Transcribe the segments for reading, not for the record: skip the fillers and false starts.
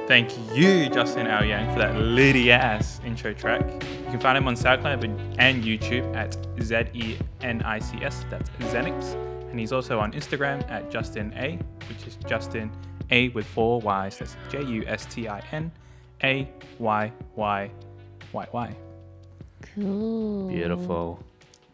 Thank you, Justin Ao Yang, for that litty ass intro track. You can find him on SoundCloud and YouTube at ZENICS, that's Zenix. And he's also on Instagram at Justin A, which is Justin A with 4 Y's, that's JUSTINAYYYYY. Cool. Beautiful.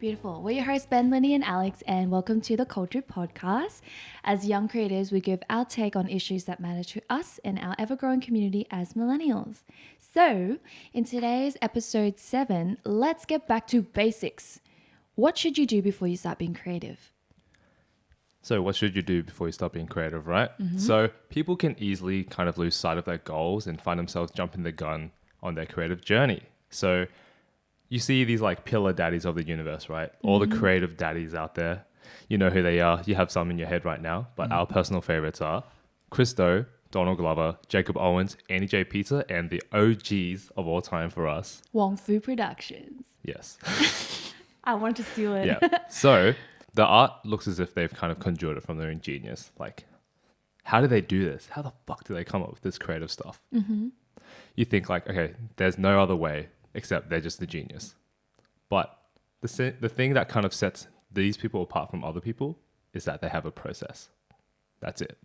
Beautiful. We're your hosts, Ben, Lenny, and Alex, and welcome to the Conjured podcast. As young creators, we give our take on issues that matter to us and our ever-growing community as millennials. So, in today's episode 7, let's get back to basics. What should you do before you start being creative? So what should you do before you start being creative, right? So people can easily kind of lose sight of their goals and find themselves jumping the gun on their creative journey. So you see these like pillar daddies of the universe, right? All the creative daddies out there. You know who they are. You have some in your head right now. But our personal favorites are Christo, Donald Glover, Jakob Owens, Annie J. Pizza, and the OGs of all time for us. Wong Productions. Yes. I want to steal it. Yeah. So the art looks as if they've kind of conjured it from their own genius. Like, how do they do this? How the fuck do they come up with this creative stuff? You think like, okay, there's no other way except they're just the genius. But the thing that kind of sets these people apart from other people is that they have a process. That's it.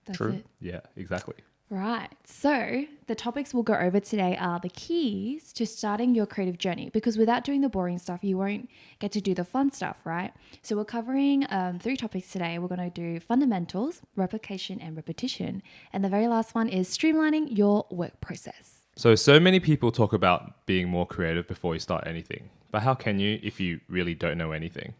That's True. it. Yeah, exactly. Right. So the topics we'll go over today are the keys to starting your creative journey, because without doing the boring stuff, you won't get to do the fun stuff, right? So we're covering 3 topics today. We're going to do fundamentals, replication, and repetition. And the very last one is streamlining your work process. So many people talk about being more creative before you start anything. But how can you if you really don't know anything?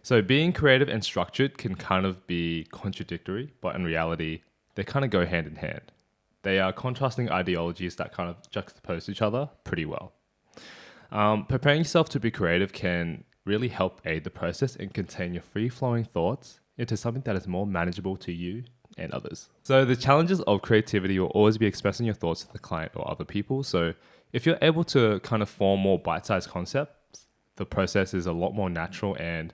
So being creative and structured can kind of be contradictory, but in reality, they kind of go hand in hand. They are contrasting ideologies that kind of juxtapose each other pretty well. Preparing yourself to be creative can really help aid the process and contain your free-flowing thoughts into something that is more manageable to you and others. So the challenges of creativity will always be expressing your thoughts to the client or other people. So if you're able to kind of form more bite-sized concepts, the process is a lot more natural, and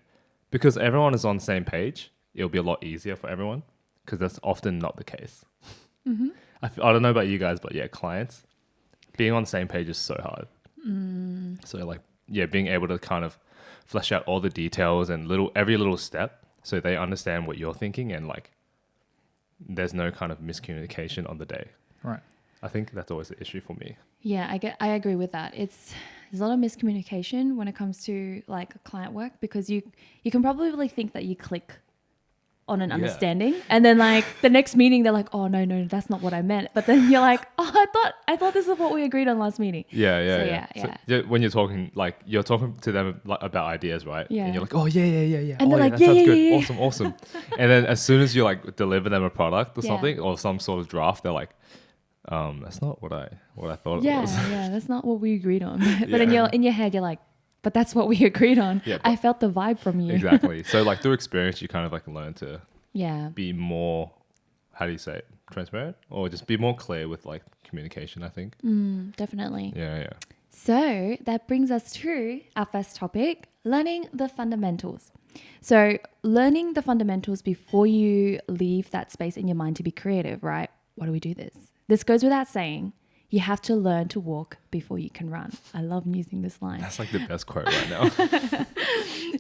because everyone is on the same page, it'll be a lot easier for everyone, because that's often not the case. I don't know about you guys, but yeah, clients, being on the same page is so hard. So like, yeah, being able to kind of flesh out all the details and every little step so they understand what you're thinking, and like there's no kind of miscommunication on the day. Right. I think that's always the issue for me. Yeah, I agree with that. There's a lot of miscommunication when it comes to like client work, because you can probably think that you click on an understanding, and then like the next meeting they're like, oh no, that's not what I meant. But then you're like, oh, I thought this is what we agreed on last meeting. Yeah. So when you're talking to them like, about ideas, right? Yeah. And you're like, oh yeah. And they're like, that sounds good. yeah. Awesome. And then as soon as you like deliver them a product or something or some sort of draft, they're like, that's not what I thought it was. Yeah, that's not what we agreed on. But in your head you're like, but that's what we agreed on. Yeah, I felt the vibe from you. Exactly. So like through experience, you kind of like learn to be more, how do you say it, transparent, or just be more clear with like communication, I think. Definitely. Yeah. So that brings us to our first topic, learning the fundamentals. So learning the fundamentals before you leave that space in your mind to be creative, right? Why do we do this? This goes without saying. You have to learn to walk before you can run. I love using this line. That's like the best quote right now.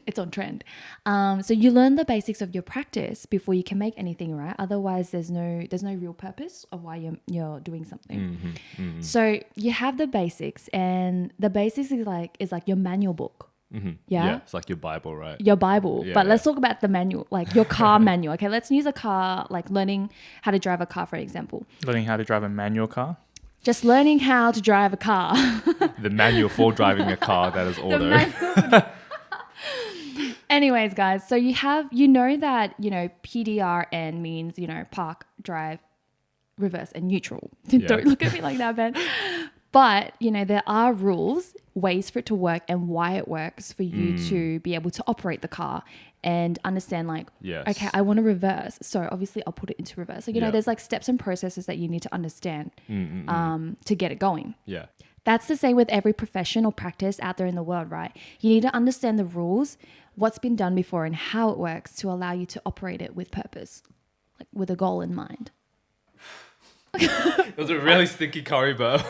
It's on trend. So you learn the basics of your practice before you can make anything, right? Otherwise, there's no real purpose of why you're doing something. So you have the basics, and the basics is like your manual book. Yeah, it's like your Bible, right? Your Bible. But let's talk about the manual, like your car manual. Okay, let's use a car, like learning how to drive a car, for example. Learning how to drive a manual car. Just learning how to drive a car. The manual for driving a car that is auto. Anyways, guys, so you know that, PDRN means, park, drive, reverse, and neutral. Don't look at me like that, Ben. But, there are rules, ways for it to work, and why it works for you to be able to operate the car and understand okay, I want to reverse. So obviously I'll put it into reverse. So, there's like steps and processes that you need to understand to get it going. Yeah. That's the same with every profession or practice out there in the world, right? You need to understand the rules, what's been done before, and how it works to allow you to operate it with purpose, like with a goal in mind. It was a really stinky curry burp.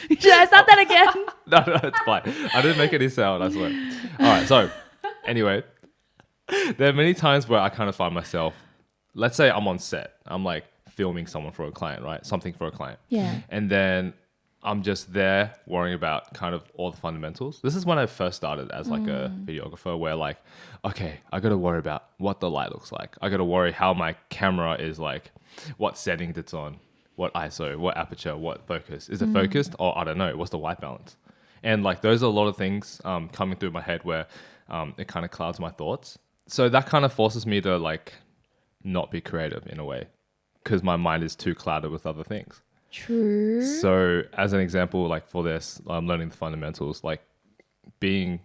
Should I start that again? No, it's fine. I didn't make any sound, I swear. All right, so anyway, there are many times where I kind of find myself, let's say I'm on set. I'm like filming someone for a client, right? Something for a client. Yeah. And then I'm just there worrying about kind of all the fundamentals. This is when I first started as like a videographer where like, okay, I got to worry about what the light looks like. I got to worry how my camera is like, what setting it's on, what ISO, what aperture, what focus. Is it focused or I don't know, what's the white balance? And like those are a lot of things coming through my head where it kind of clouds my thoughts. So that kind of forces me to like not be creative in a way because my mind is too clouded with other things. True. So as an example, like for this, I'm learning the fundamentals. Like being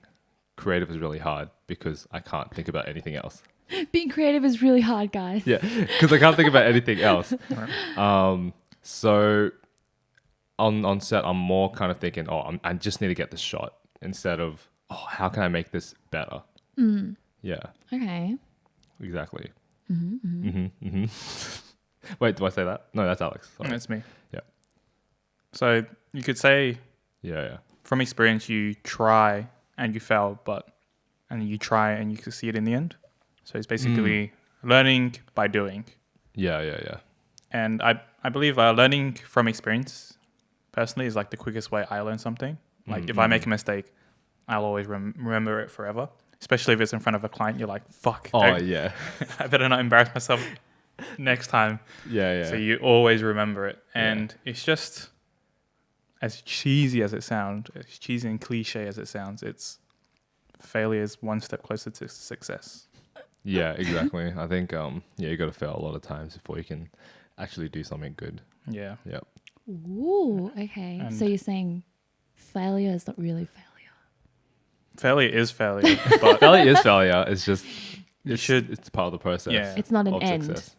creative is really hard because I can't think about anything else. Being creative is really hard, guys. Yeah, because I can't think about anything else. So on set, I'm more kind of thinking, I just need to get this shot instead of, how can I make this better? Yeah, Okay. exactly. Wait, do I say that? No, that's Alex. Sorry. That's me. Yeah. So you could say Yeah. from experience, you try and you fail, and you try and you succeed in the end. So it's basically learning by doing. Yeah. And I believe learning from experience personally is like the quickest way I learn something. Like if I make a mistake, I'll always remember it forever. Especially if it's in front of a client, you're like, fuck. Yeah. I better not embarrass myself next time. Yeah. So you always remember it. And it's just as cheesy as it sounds, as cheesy and cliche as it sounds, failure is one step closer to success. Yeah, exactly. I think you got to fail a lot of times before you can actually do something good. Yeah. Yep. Ooh, okay. And so you're saying failure is not really failure. Failure is failure, but Failure is failure. It's just it's part of the process. Yeah. It's not an of end. success.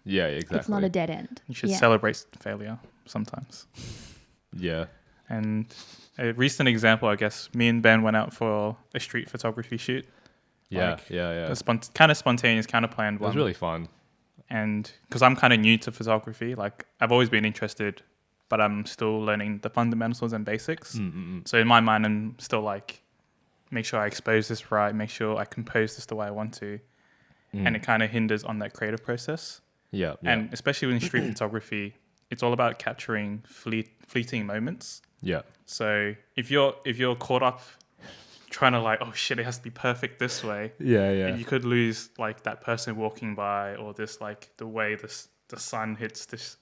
Yeah, exactly. It's not a dead end. you should Yeah. celebrate failure sometimes. Yeah. And a recent example, I guess, me and Ben went out for a street photography shoot. Yeah. Like, Yeah. Kind of spontaneous, kind of planned It one. was really fun. And because I'm kind of new to photography, like I've always been interested, but I'm still learning the fundamentals and basics. So in my mind, I'm still like, make sure I expose this right, make sure I compose this the way I want to. And it kind of hinders on that creative process. Yeah. And especially in street photography, it's all about capturing fleeting moments. Yeah. So if you're caught up trying to like, oh shit, it has to be perfect this way, Yeah. you could lose like that person walking by, or this like the way the sun hits this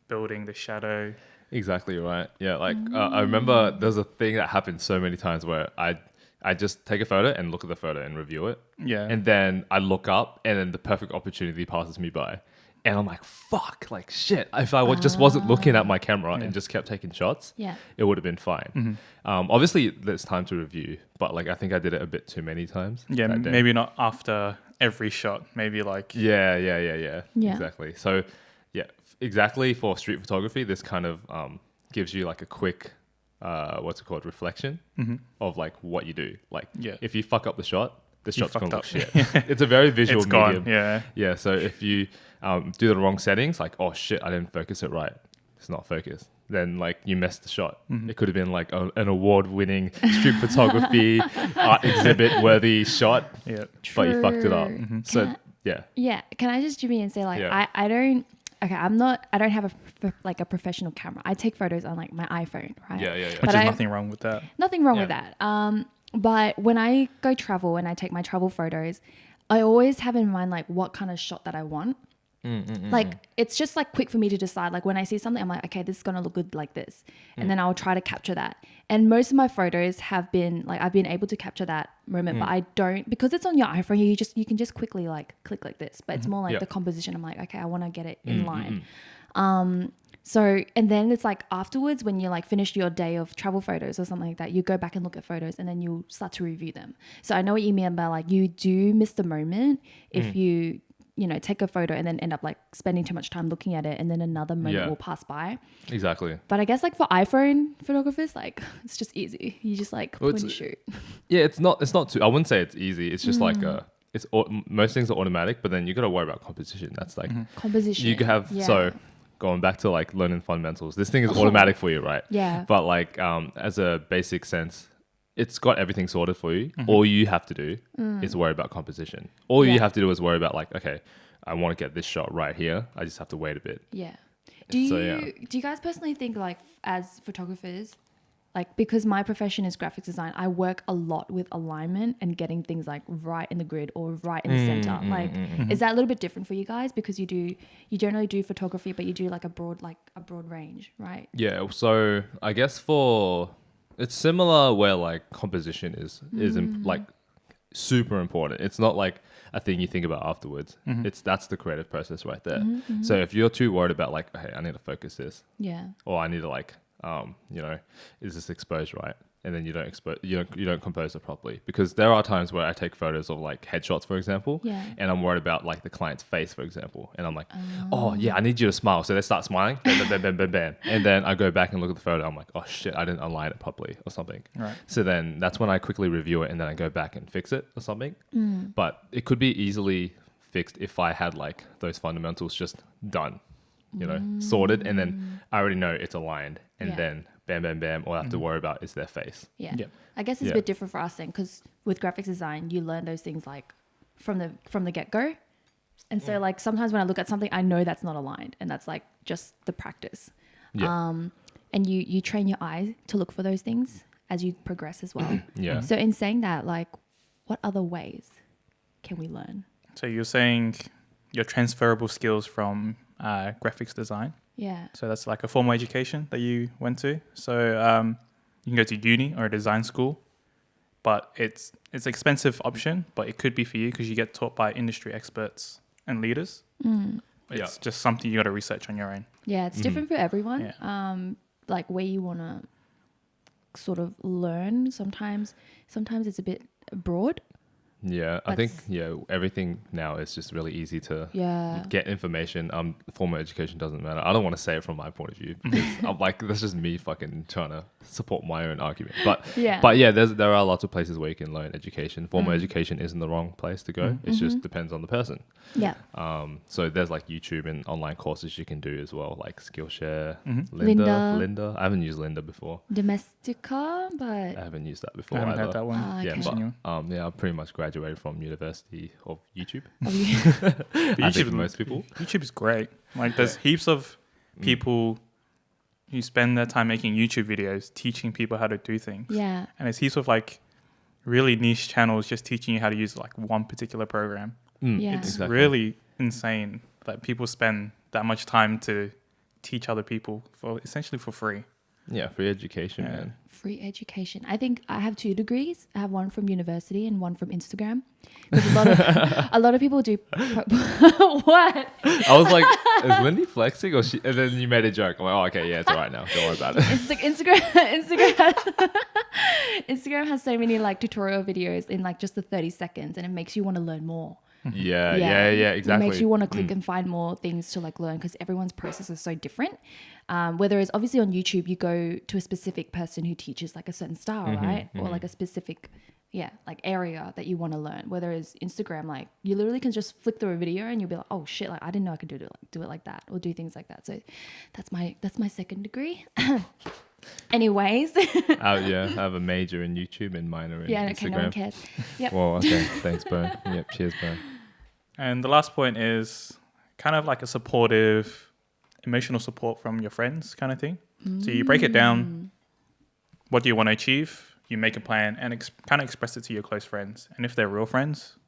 building, the shadow. Exactly right. Yeah. Like I remember there's a thing that happened so many times where I just take a photo and look at the photo and review it. Yeah. And then I look up and then the perfect opportunity passes me by. And I'm like, fuck, like shit. If I just wasn't looking at my camera and just kept taking shots, it would have been fine. Obviously, there's time to review, but like I think I did it a bit too many times. Yeah, that day. maybe not after every shot. Maybe like Yeah. Yeah. Exactly. So, yeah, exactly for street photography, this kind of gives you like a quick, reflection of like what you do. Like, if you fuck up the shot, the shot's gonna look shit. It's a very visual it's medium. gone. Yeah. So if you do the wrong settings, like, oh shit, I didn't focus it right. It's not focused. Then like you messed the shot. It could have been like an award-winning street photography art exhibit worthy shot. Yeah. But you fucked it up. So Yeah. Can I just jump in and say like Yeah. I don't have a professional camera. I take photos on like my iPhone, right? Yeah. Which But is nothing wrong with that. Nothing wrong with that. But when I go travel and I take my travel photos, I always have in mind like what kind of shot that I want. Like it's just like quick for me to decide. Like when I see something, I'm like, okay, this is gonna look good like this, and then I'll try to capture that. And most of my photos have been like I've been able to capture that moment, but I don't, because it's on your iPhone. You can just quickly like click like this, but it's more like the composition. I'm like, okay, I want to get it in line. So, and then it's like afterwards when you like finish your day of travel photos or something like that, you go back and look at photos and then you'll start to review them. So I know what you mean about like you do miss the moment if you take a photo and then end up like spending too much time looking at it, and then another moment will pass by. Exactly. But I guess like for iPhone photographers, like it's just easy. You just like point and shoot. Yeah, it's not too, I wouldn't say it's easy. It's just like most things are automatic, but then you got to worry about composition. That's like Composition. you could have going back to like learning fundamentals. This thing is automatic for you, right? Yeah. But like as a basic sense, it's got everything sorted for you. All you have to do is worry about composition. All you have to do is worry about like, okay, I want to get this shot right here. I just have to wait a bit. Yeah. Do you guys personally think like as photographers, like because my profession is graphics design, I work a lot with alignment and getting things like right in the grid or right in the center. Like, is that a little bit different for you guys because you generally do photography, but you do like a broad range, right? Yeah. So I guess it's similar where like composition is like super important. It's not like a thing you think about afterwards. That's the creative process right there. So if you're too worried about like, hey, I need to focus this, or I need to like, is this exposed right? And then you don't compose it properly, because there are times where I take photos of like headshots, for example, and I'm worried about like the client's face, for example, and I'm like, oh yeah, I need you to smile. So they start smiling, bam, bam, bam, bam, bam, and then I go back and look at the photo. I'm like, oh shit, I didn't align it properly or something. Right. So then that's when I quickly review it and then I go back and fix it or something. But it could be easily fixed if I had like those fundamentals just done, sorted, and then I already know it's aligned, and then bam, bam, bam, all I have to worry about is their face. Yeah. I guess it's a bit different for us then, because with graphics design, you learn those things like from the get-go. And so like sometimes when I look at something, I know that's not aligned, and that's like just the practice. Yeah. And you train your eye to look for those things as you progress as well. Yeah. So in saying that, like what other ways can we learn? So you're saying your transferable skills from graphics design. Yeah. So that's like a formal education that you went to. So you can go to uni or a design school, but it's an expensive option, but it could be for you because you get taught by industry experts and leaders. It's just something you got to research on your own. Yeah, it's different for everyone. Yeah. Like where you want to sort of learn. Sometimes it's a bit broad. Yeah, I think everything now is just really easy to get information. Formal education doesn't matter. I don't want to say it from my point of view, because I'm like, that's just me fucking trying to support my own argument. But there are lots of places where you can learn education. Formal education isn't the wrong place to go. It just depends on the person. Yeah. So there's like YouTube and online courses you can do as well, like Skillshare, Linda. I haven't used Linda before. Domestica, but I haven't used that before. I haven't either. heard that one. I pretty much graduated from University of YouTube. I think most people. YouTube is great. Like there's heaps of people who spend their time making YouTube videos teaching people how to do things. Yeah. And there's heaps of like really niche channels just teaching you how to use like one particular program. It's really insane that people spend that much time to teach other people for essentially for free. Yeah, free education, man. Free education. I think I have 2 degrees. I have one from university and one from Instagram. Because a lot of people do. What? I was like, is Lindy flexing or she? And then you made a joke. I'm like, oh, okay, yeah, it's all right now. Don't worry about it. It's like Instagram has so many like tutorial videos in like just the 30 seconds, and it makes you want to learn more. Yeah, exactly. It makes you want to click and find more things to like learn, because everyone's process is so different. Whereas obviously on YouTube, you go to a specific person who teaches like a certain style, right? Or like a specific, like area that you want to learn. Whereas Instagram, like you literally can just flick through a video and you'll be like, oh shit, like I didn't know I could do it like that, or do things like that. So that's my 2nd degree. Anyways. I have a major in YouTube and minor in Instagram. Okay, no one cares. Yep. Well, okay, thanks, bro. Yep, cheers, bro. And the last point is kind of like a supportive, emotional support from your friends kind of thing. So you break it down. What do you want to achieve? You make a plan and kind of express it to your close friends. And if they're real friends,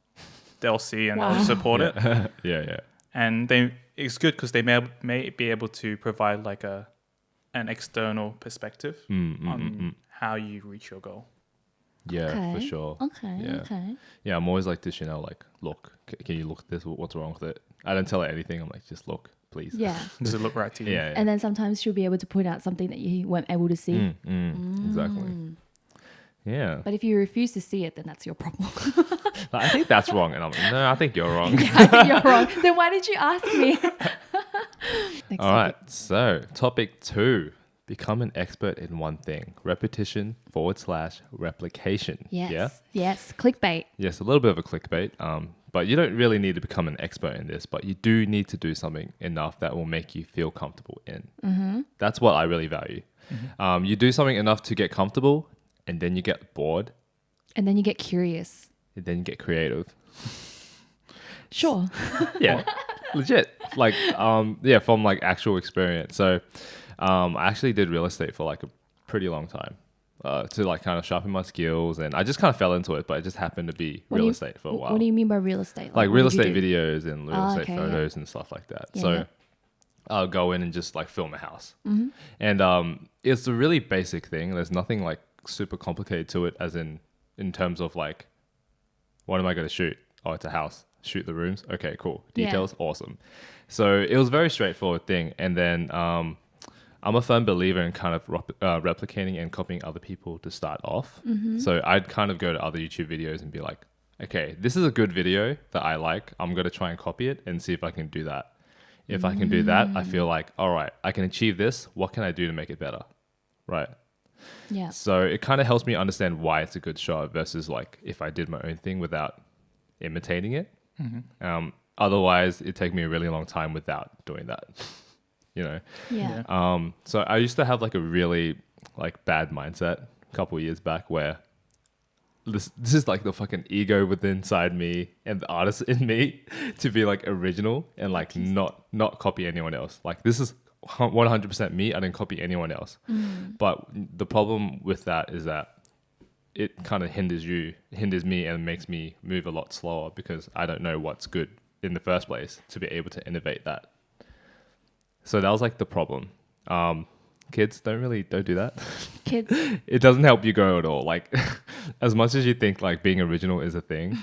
they'll see and they'll support it. Yeah. And it's good because they may be able to provide like an external perspective on how you reach your goal. Yeah, for sure. Okay. Yeah, I'm always like this, like, look, can you look at this? What's wrong with it? I don't tell her anything. I'm like, just look, please. Yeah. Does it look right to you? Yeah. And then sometimes she'll be able to point out something that you weren't able to see. Exactly. Yeah. But if you refuse to see it, then that's your problem. I think that's wrong. And I'm like, no, I think you're wrong. I think you're wrong. Then why did you ask me? All right. So topic 2. Become an expert in one thing. Repetition /replication. Yes. Yeah? Yes. Clickbait. Yes, a little bit of a clickbait. but you don't really need to become an expert in this, but you do need to do something enough that will make you feel comfortable in. That's what I really value. You do something enough to get comfortable, and then you get bored, And then you get curious. and then you get creative. Sure. Yeah, legit. Like, yeah, from like actual experience. So, I actually did real estate for like a pretty long time, to like kind of sharpen my skills, and I just kind of fell into it, but it just happened to be real estate for a while. What do you mean by real estate? Like what real did you estate do? videos and real estate okay, photos and stuff like that. Yeah, So yeah. I'll go in and just like film a house. And it's a really basic thing. There's nothing like super complicated to it, as in terms of like, what am I going to shoot? Oh, it's a house. Shoot the rooms. Okay, cool. Yeah. Details, awesome. So it was a very straightforward thing. And then I'm a firm believer in kind of replicating and copying other people to start off. So I'd kind of go to other YouTube videos and be like, okay, this is a good video that I like. I'm going to try and copy it and see if I can do that. If I can do that, I feel like, all right, I can achieve this. What can I do to make it better? Right. Yeah. So it kind of helps me understand why it's a good shot versus like if I did my own thing without imitating it. Otherwise, it'd take me a really long time without doing that, you know? Yeah. So I used to have like a really like bad mindset a couple of years back where this is like the fucking ego within inside me and the artist in me to be like original and like not copy anyone else. Like this is 100% me. I didn't copy anyone else. But the problem with that is that it kind of hinders me and makes me move a lot slower because I don't know what's good in the first place to be able to innovate that. So that was like the problem. Kids, don't do that. Kids. It doesn't help you grow at all. Like as much as you think like being original is a thing,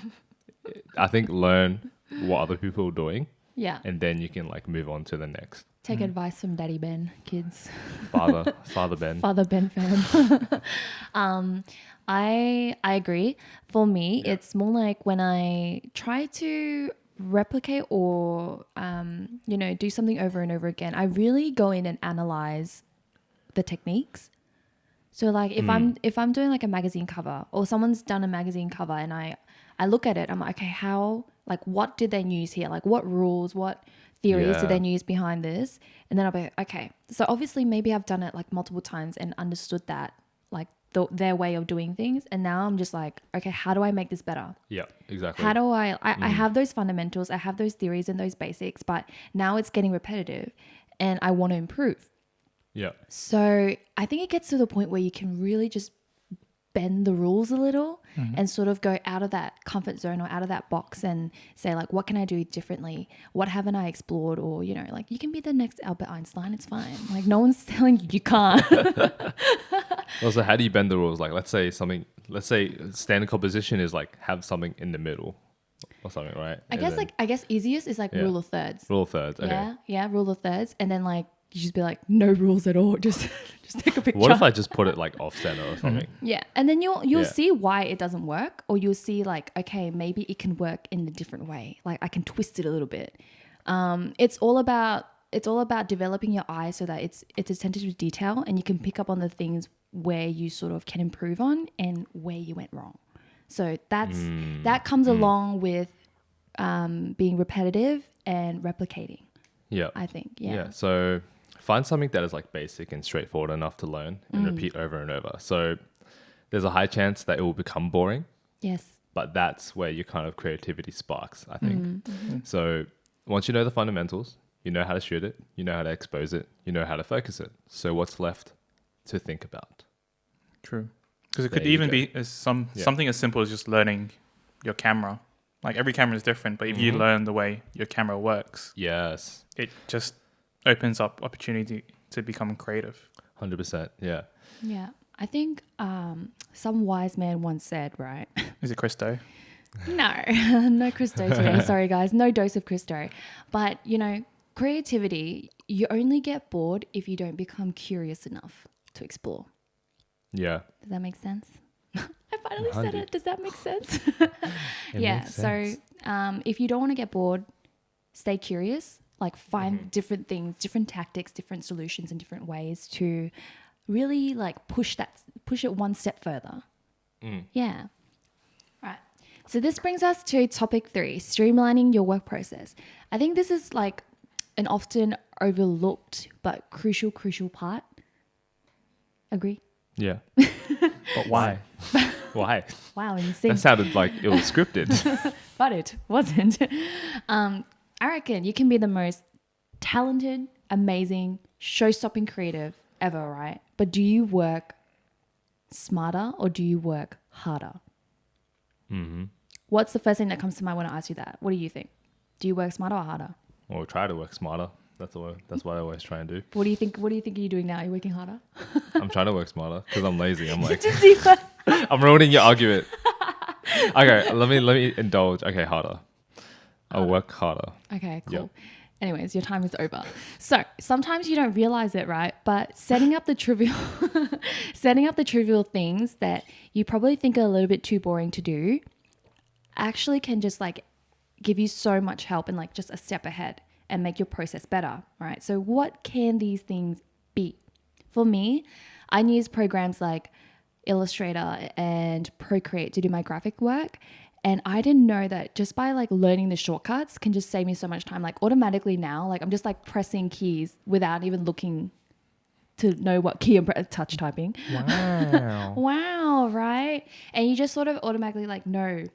I think learn what other people are doing Yeah. and then you can like move on to the next. Take advice from Daddy Ben, kids. Father Ben. Father Ben fan. I agree. For me, it's more like when I try to replicate or do something over and over again, I really go in and analyze the techniques. So like if I'm doing like a magazine cover or someone's done a magazine cover and I look at it, I'm like, okay, how, like what did they use here? Like what rules, what theories did they use behind this? And then I'll be okay, so obviously maybe I've done it like multiple times and understood that like their way of doing things, and now I'm just like, okay, how do I make this better? Yeah, exactly. How do I have those fundamentals, I have those theories and those basics, but now it's getting repetitive and I want to improve. Yeah. So I think it gets to the point where you can really just bend the rules a little and sort of go out of that comfort zone or out of that box and say like, what can I do differently? What haven't I explored? Or, like you can be the next Albert Einstein. It's fine. Like no one's telling you can't. Also, how do you bend the rules? Like let's say standard composition is like have something in the middle or something, right? I guess easiest is like rule of thirds. Rule of thirds. Okay. Yeah. Rule of thirds. And then like, you just be like, no rules at all. Just take a picture. What if I just put it like off center or something? Yeah. And then you'll see why it doesn't work, or you'll see like, okay, maybe it can work in a different way. Like I can twist it a little bit. It's all about developing your eye so that it's attentive to detail and you can pick up on the things where you sort of can improve on and where you went wrong. So that comes along with being repetitive and replicating. Yeah. I think. Yeah. So find something that is like basic and straightforward enough to learn and repeat over and over. So there's a high chance that it will become boring. Yes. But that's where your kind of creativity sparks, I think. So once you know the fundamentals, you know how to shoot it, you know how to expose it, you know how to focus it. So what's left to think about? True. Because it could even be something as simple as just learning your camera. Like every camera is different, but if you learn the way your camera works, yes, it just opens up opportunity to become creative. 100%. Yeah. Yeah. I think some wise man once said, right? Is it Christo? No Christo today. Sorry, guys. No dose of Christo. But, creativity, you only get bored if you don't become curious enough to explore. Yeah. Does that make sense? I finally said it. Does that make sense? Makes sense. So if you don't want to get bored, stay curious. Like find different things, different tactics, different solutions and different ways to really like push it one step further. Yeah. Right. So this brings us to topic 3, streamlining your work process. I think this is like an often overlooked but crucial part. Agree? Yeah. But why? Why? Wow, insane. That sounded like it was scripted. But it wasn't. I reckon you can be the most talented, amazing, show-stopping creative ever, right? But do you work smarter or do you work harder? Mm-hmm. What's the first thing that comes to mind when I ask you that? What do you think? Do you work smarter or harder? Well, try to work smarter. That's what I always try and do. What do you think? What do you think you're doing now? You're working harder. I'm trying to work smarter because I'm lazy. I'm like, Just see what- I'm ruining your argument. Okay, let me indulge. Okay, harder. I'll work harder. Okay, cool. Yep. Anyways, your time is over. So sometimes you don't realize it, right? But setting up the trivial things that you probably think are a little bit too boring to do actually can just like give you so much help and like just a step ahead and make your process better, right? So what can these things be? For me, I use programs like Illustrator and Procreate to do my graphic work. And I didn't know that just by like learning the shortcuts can just save me so much time. Like automatically now, like I'm just like pressing keys without even looking to know what key I'm touch typing. Wow. Wow, right? And you just sort of automatically like know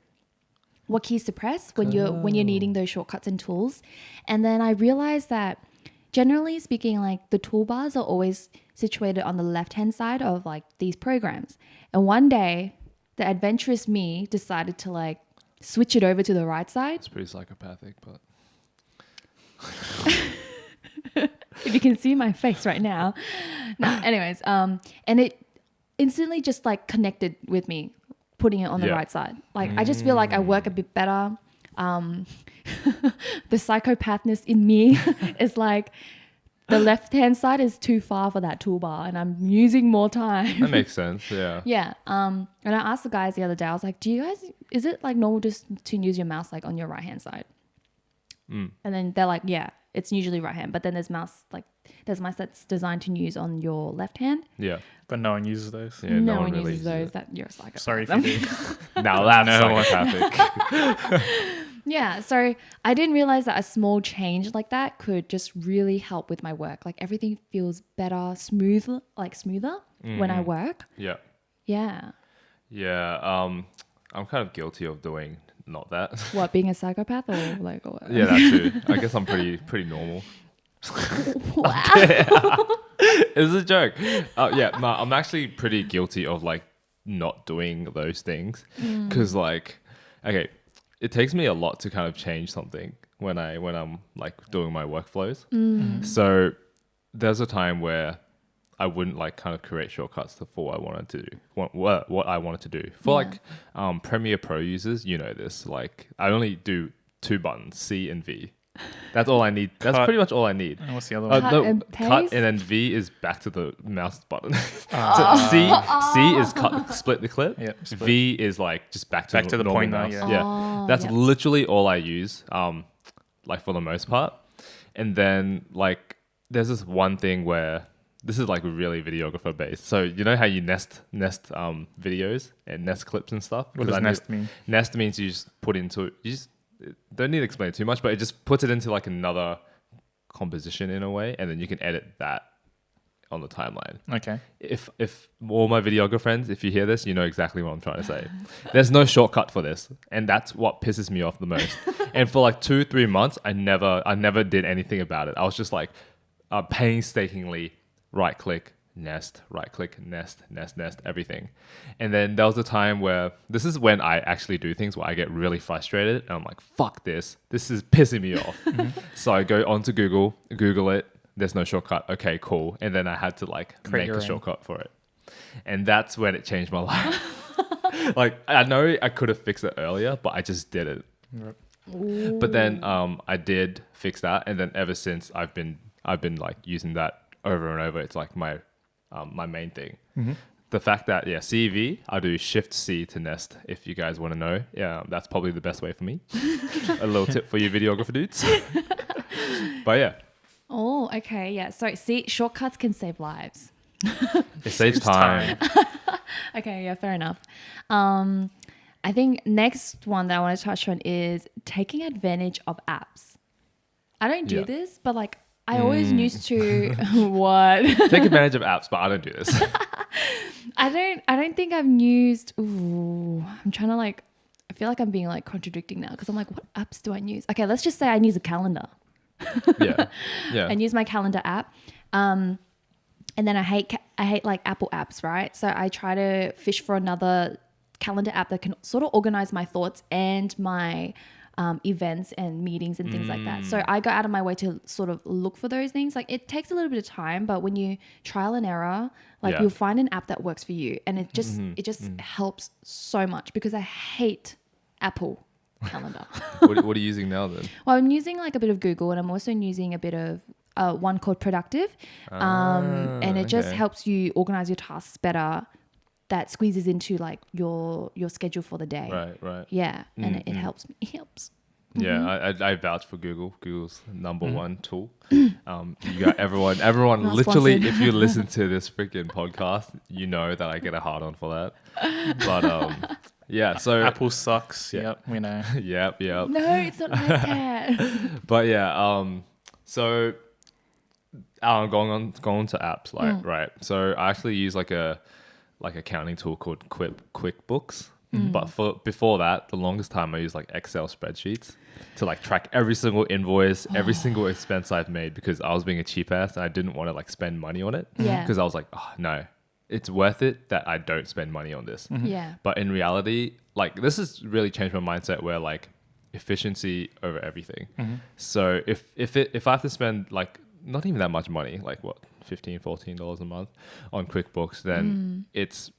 what keys to press when you're needing those shortcuts and tools. And then I realized that generally speaking, like the toolbars are always situated on the left-hand side of like these programs. And one day the adventurous me decided to like switch it over to the right side. It's pretty psychopathic, but If you can see my face right now. No, anyways, and it instantly just like connected with me, putting it on the Yeah. right side. Like I just feel like I work a bit better. The psychopathness in me is like the left-hand side is too far for that toolbar and I'm using more time. that makes sense. Yeah. Yeah. And I asked the guys the other day, I was like, is it like normal just to use your mouse like on your right-hand side? And then they're like, yeah, it's usually right hand. But then there's mouse that's designed to use on your left hand. Yeah. But no one uses those. Yeah. no one really uses those. That you're a psychopath. Sorry if you do. Now that's No. psychopathic. Yeah. So I didn't realize that a small change like that could just really help with my work. Like everything feels better, smoother when I work. Yeah. Yeah. Yeah. I'm kind of guilty of doing not that. What, being a psychopath or like or what? Yeah, that too. I guess I'm pretty normal. Wow. It's a joke. Yeah, no, I'm actually pretty guilty of like not doing those things because like, okay, it takes me a lot to kind of change something when I'm like doing my workflows. So there's a time where I wouldn't like kind of create shortcuts for what I wanted to do. What I wanted to do for like Premiere Pro users, you know this. Like I only do 2 buttons, C and V. That's all I need. That's Cut. pretty much all I need. And what's the other one? Cut and cut paste? and then V is back to the mouse button. So C is cut, split the clip. Yeah, split. V is like just back to the normal pointer, mouse. yeah. Yeah, that's yeah. literally all I use. Like for the most part, and then like there's this one thing where this is like really videographer based. So you know how you nest videos and nest clips and stuff. What does nest mean? Nest means you just put into you just don't need to explain it too much, but it just puts it into like another composition in a way, and then you can edit that on the timeline. Okay. If all my videographer friends, if you hear this, you know exactly what I'm trying to say. There's no shortcut for this, and that's what pisses me off the most. And for like 2-3 months, I never did anything about it. I was just like painstakingly right click, nest, right click, nest, everything. And then there was a time where this is when I actually do things where I get really frustrated and I'm like, fuck this is pissing me off. So I go onto Google it, there's no shortcut. Okay, cool. And then I had to like Create make your a own. shortcut for it. And that's when it changed my life. Like I know I could have fixed it earlier, but I just didn't. Yep. But then I did fix that, and then ever since I've been like using that over and over. It's like my main thing. The fact that CV, I do Shift C to nest. If you guys want to know, yeah, that's probably the best way for me. A little tip for you videographer dudes. But yeah, Oh, okay. Yeah. So see, shortcuts can save lives. it saves time. Okay, yeah, fair enough. I think next one that I want to touch on is taking advantage of apps. I don't do this, but like I always used to what? Take advantage of apps, but I don't do this. I don't think I've used I'm trying to like I feel like I'm being like contradicting now because I'm like, what apps do I use? Okay, let's just say I use a calendar. Yeah. I use my calendar app. And then I hate like Apple apps, right? So I try to fish for another calendar app that can sort of organize my thoughts and my events and meetings and things like that. So I go out of my way to sort of look for those things. Like it takes a little bit of time, but when you trial and error, like you'll find an app that works for you, and it just helps so much because I hate Apple calendar. What are you using now then? Well, I'm using like a bit of Google, and I'm also using a bit of one called Productive, and it just helps you organize your tasks better. That squeezes into like your schedule for the day. Right. Yeah, and it helps me. It helps. Yeah, I vouch for Google. Google's number one tool. You got everyone Not literally, sponsored. if you listen to this freaking podcast, you know that I get a hard on for that. But yeah, so Apple sucks. Yeah. Yep, we know. yep. No, it's not like that. But yeah, so going on to apps, like right. So I actually use like a accounting tool called QuickBooks. But before that, the longest time I used like Excel spreadsheets to like track every single invoice, every single expense I've made, because I was being a cheap ass and I didn't want to like spend money on it. Yeah. Because I was like, oh no, it's worth it that I don't spend money on this. Yeah. But in reality, like this has really changed my mindset where like efficiency over everything. So if I have to spend like not even that much money, like what, $15-$14 a month on QuickBooks, then it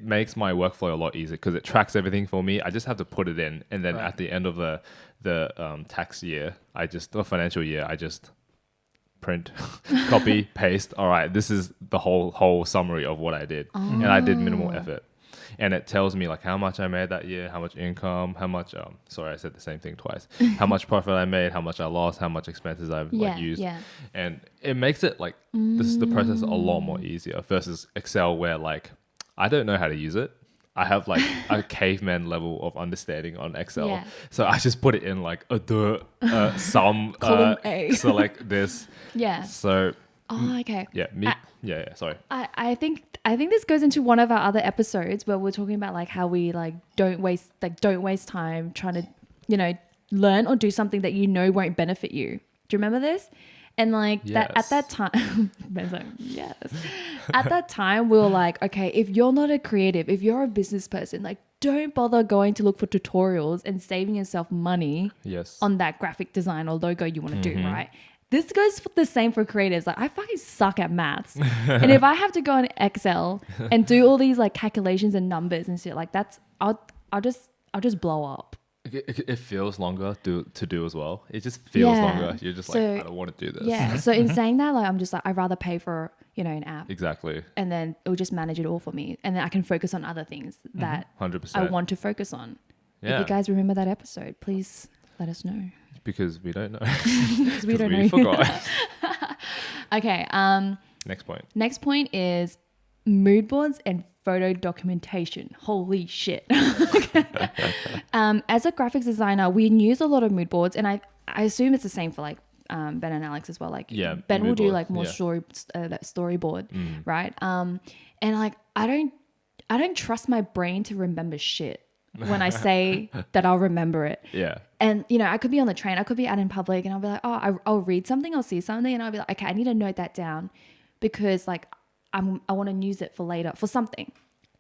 makes my workflow a lot easier because it tracks everything for me. I just have to put it in, and then at the end of the tax year, the financial year, I just print, copy, paste. All right, this is the whole summary of what I did, and I did minimal effort. And it tells me like how much I made that year, how much income, how much sorry, I said the same thing twice. How much profit I made, how much I lost, how much expenses I've like used. Yeah. And it makes it like this is the process a lot more easier versus Excel where like I don't know how to use it. I have like a caveman level of understanding on Excel. Yeah. So I just put it in like sum Column A. select this. Yeah. So Okay. yeah, sorry. I think this goes into one of our other episodes where we're talking about like how we like don't waste time trying to learn or do something that won't benefit you. Do you remember this? And like that at that time, Ben's like, yes. At that time, we were like, okay, if you're not a creative, if you're a business person, like don't bother going to look for tutorials and saving yourself money on that graphic design or logo you want to do, right? This goes for the same for creatives. Like I fucking suck at maths. And if I have to go on Excel and do all these like calculations and numbers and shit, like I'll just blow up. It feels longer to do as well. It just feels longer. You're just like, I don't want to do this. Yeah. So in saying that, like I'm just like, I'd rather pay for, an app. Exactly. And then it will just manage it all for me. And then I can focus on other things that 100%. I want to focus on. Yeah. If you guys remember that episode, please let us know. Because we don't know. Because we don't know. We forgot. Okay. Next point is mood boards and photo documentation. Holy shit. As a graphics designer, we use a lot of mood boards, and I assume it's the same for like Ben and Alex as well. Like Ben will do like more storyboard, right? And like I don't trust my brain to remember shit when I say that I'll remember it. Yeah. And I could be on the train, I could be out in public, and I'll be like, oh, I'll read something, I'll see something, and I'll be like, okay, I need to note that down because like I want to use it for later for something.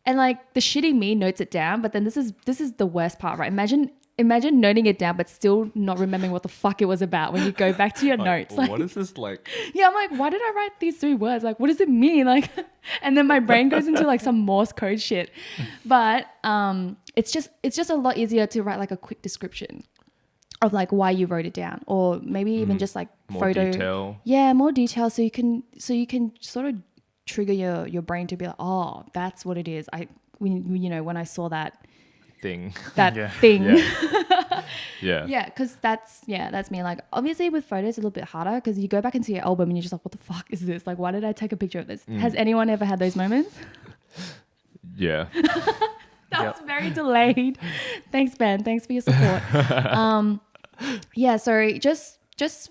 And like the shitty me notes it down, but then this is the worst part, right? Imagine noting it down but still not remembering what the fuck it was about when you go back to your notes. Like, what is this like? Yeah, I'm like, why did I write these 3 words? Like, what does it mean? Like, and then my brain goes into like some Morse code shit. But it's just a lot easier to write like a quick description of like why you wrote it down, or maybe even just like more detail. Yeah, more detail, so you can sort of trigger your brain to be like, oh, that's what it is. When I saw that thing. thing. Yeah. Because that's me. Like obviously with photos it's a little bit harder because you go back into your album and you're just like, what the fuck is this? Like, why did I take a picture of this? Has anyone ever had those moments? Yeah. That's very delayed. Thanks, Ben. Thanks for your support. Yeah, so just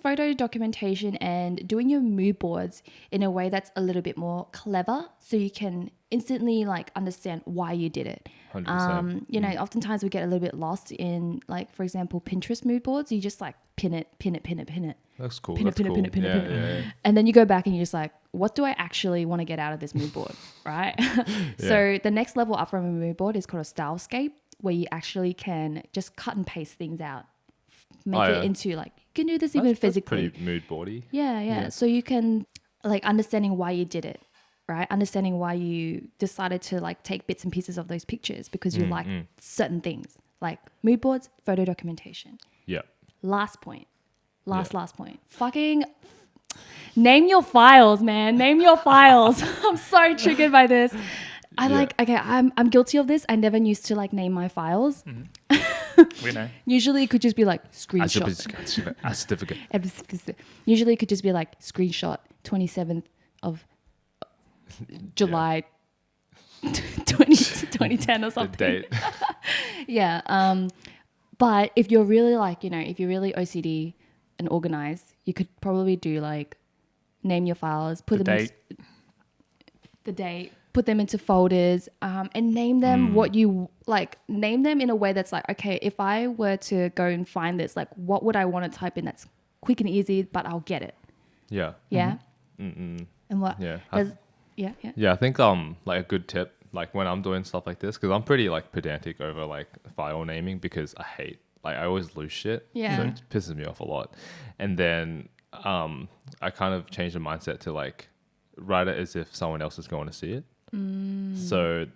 photo documentation and doing your mood boards in a way that's a little bit more clever, so you can instantly like understand why you did it. 100%. You know, oftentimes we get a little bit lost in, like, for example, Pinterest mood boards. You just like pin it. That's cool. Pin it, That's pin it, cool. pin it, pin it, Yeah, pin it. yeah. And then you go back and you're just like, what do I actually want to get out of this mood board, right? So the next level up from a mood board is called a stylescape, where you actually can just cut and paste things out, make it into like, you can do this even physically. That's pretty mood boardy. Yeah. So you can like understanding why you did it, right? Understanding why you decided to like take bits and pieces of those pictures because you like certain things, like mood boards, photo documentation. Yeah. Last point. Last point. Fucking name your files, man. Name your files. I'm so triggered by this. I'm guilty of this. I never used to like name my files. We know. Usually it could just be like screenshot. A certificate. Usually it could just be like screenshot 27th of July 2010 or something. The date. Yeah. But if you're really like, you know, if you're really OCD and organized, you could probably do like name your files, put them the date, put them into folders, and name them what you like. Name them in a way that's like, okay, if I were to go and find this, like, what would I want to type in that's quick and easy, but I'll get it. Yeah. Yeah. Mm-mm. And what? Yeah. Yeah. I think like a good tip, like when I'm doing stuff like this, because I'm pretty like pedantic over like file naming because I always lose shit. Yeah. So it pisses me off a lot. And then I kind of changed the mindset to like write it as if someone else is going to see it. So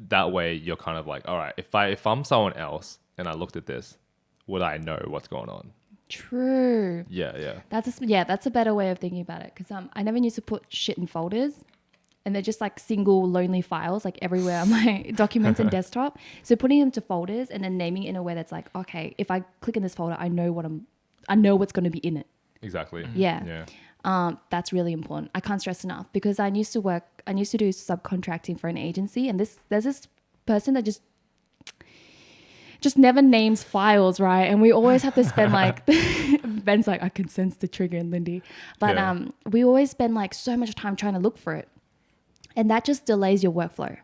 that way you're kind of like, all right, if I'm someone else and I looked at this, would I know what's going on? True. Yeah. That's a better way of thinking about it, because I never used to put shit in folders, and they're just like single lonely files like everywhere on my documents and desktop. So putting them to folders and then naming it in a way that's like, okay, if I click in this folder, I know what's going to be in it. Exactly. Yeah. That's really important. I can't stress enough, because I used to do subcontracting for an agency, and there's this person that just never names files, right? And we always have to spend like, Ben's like, I can sense the trigger in Lindy. But we always spend like so much time trying to look for it. And that just delays your workflow.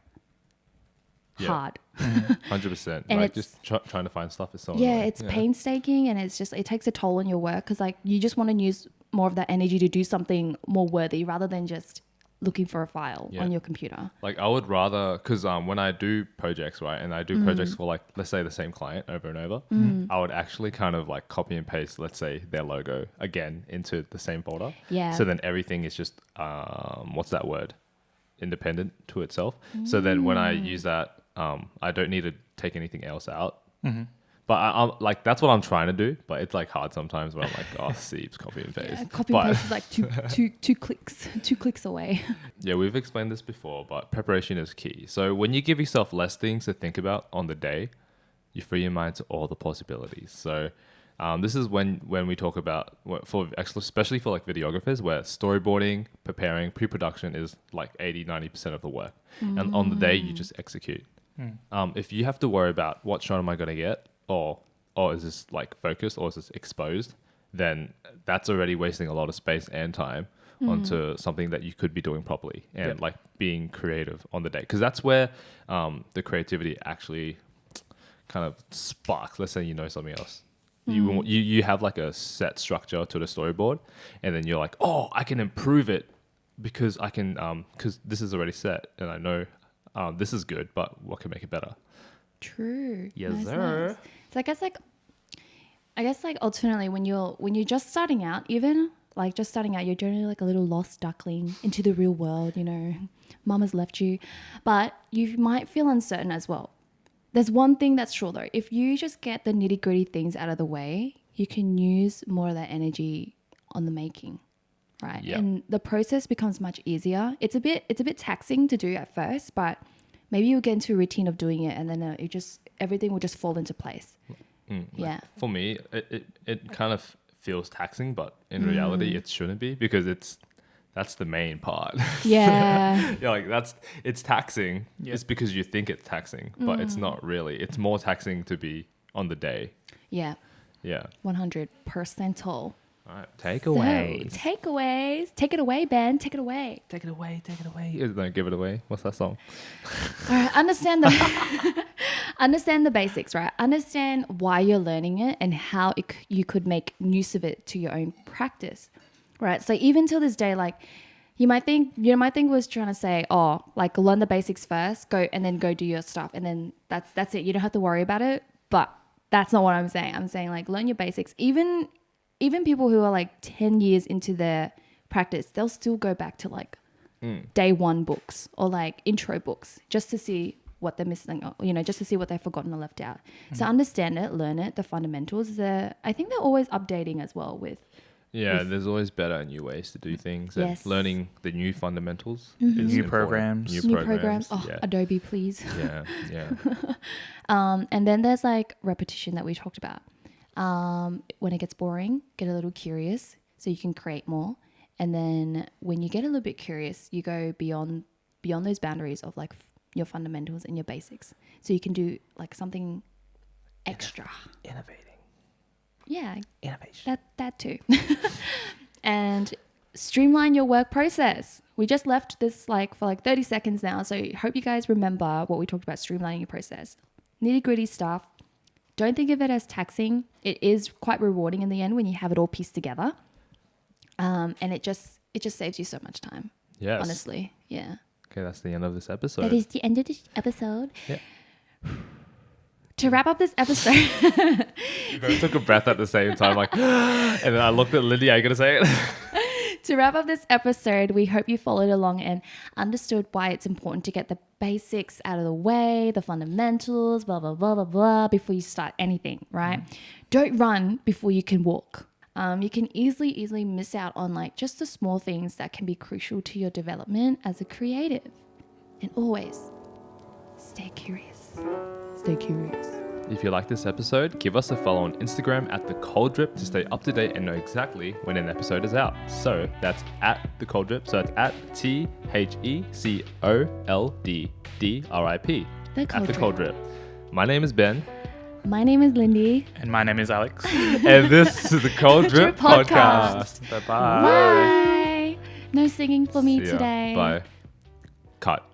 Yeah. Hard. 100%. And like just trying to find stuff is so yeah, annoying. it's painstaking, and it takes a toll on your work, because like you just want to use more of that energy to do something more worthy rather than just looking for a file on your computer. Like I would rather, because when I do projects, right, and I do projects for like, let's say the same client over and over, I would actually kind of like copy and paste, let's say their logo again into the same folder. Yeah. So then everything is just, what's that word? Independent to itself. So then when I use that, I don't need to take anything else out. But I'm like, that's what I'm trying to do. But it's like hard sometimes when I'm like, oh, seeps, copy and paste. Yeah, copy and paste is like two clicks away. Yeah, we've explained this before, but preparation is key. So when you give yourself less things to think about on the day, you free your mind to all the possibilities. So this is when we talk about, especially for like videographers, where storyboarding, preparing, pre-production is like 80-90% of the work. And on the day, you just execute. If you have to worry about what shot am I going to get, or is this like focused, or is this exposed, then that's already wasting a lot of space and time onto something that you could be doing properly, and like being creative on the day, because that's where the creativity actually kind of sparks. Let's say you know something else. You have like a set structure to the storyboard, and then you're like, oh, I can improve it because I can because this is already set, and I know this is good, but what can make it better? True. Yes, sir. Nice. So I guess like alternately, when you're just starting out, even like just starting out, you're generally like a little lost duckling into the real world. You know, mama's left you, but you might feel uncertain as well. There's one thing that's true though. If you just get the nitty gritty things out of the way, you can use more of that energy on the making, right? Yep. And the process becomes much easier. It's a bit taxing to do at first, but maybe you'll get into a routine of doing it, and then everything will just fall into place. Yeah. For me, it kind of feels taxing, but in reality, it shouldn't be, because That's the main part. Yeah. Yeah, like it's taxing. Yeah. It's because you think it's taxing, but it's not really. It's more taxing to be on the day. Yeah. Yeah. 100%. All right. Takeaways. So, takeaways. Take it away, Ben. Take it away. Take it away. Take it away. Don't give it away. What's that song? All right. Understand the basics, right? Understand why you're learning it and how you could make use of it to your own practice, right? So even till this day, like you might think was trying to say, oh, like learn the basics first, go do your stuff, and then that's it. You don't have to worry about it. But that's not what I'm saying. I'm saying like learn your basics. Even people who are like 10 years into their practice, they'll still go back to like day one books or like intro books just to see what they're missing, just to see what they've forgotten or left out. So understand it, learn it, the fundamentals. I think they're always updating as well with. Yeah, there's always better and new ways to do things. Yes. And learning the new fundamentals. Mm-hmm. Is New important. programs. New programs. Oh, Yeah. Adobe, please. Yeah. And then there's like repetition that we talked about. When it gets boring, get a little curious so you can create more. And then when you get a little bit curious, you go beyond those boundaries of like your fundamentals and your basics. So you can do like something extra. Innovating. Yeah. Innovation. That too. And streamline your work process. We just left this for 30 seconds now. So hope you guys remember what we talked about, streamlining your process. Nitty gritty stuff. Don't think of it as taxing. It is quite rewarding in the end when you have it all pieced together. And it just saves you so much time. Yes. Honestly. Yeah. Okay, that's the end of this episode. That is the end of this episode. Yeah. To wrap up this episode. You both took a breath at the same time, like, and then I looked at Lindy. Are you gonna say it? To wrap up this episode, we hope you followed along and understood why it's important to get the basics out of the way, the fundamentals, blah, blah, blah, blah, blah, before you start anything, right? Don't run before you can walk. You can easily miss out on like just the small things that can be crucial to your development as a creative. And always stay curious. Stay curious. If you like this episode, give us a follow on Instagram at The Cold Drip to stay up to date and know exactly when an episode is out. So that's at The Cold Drip. So it's at THECOLDDRIP. At The Cold Drip. My name is Ben. My name is Lindy. And my name is Alex. And this is The Cold Drip Podcast. Bye-bye. Bye. No singing for me See ya. today. Bye. Cut.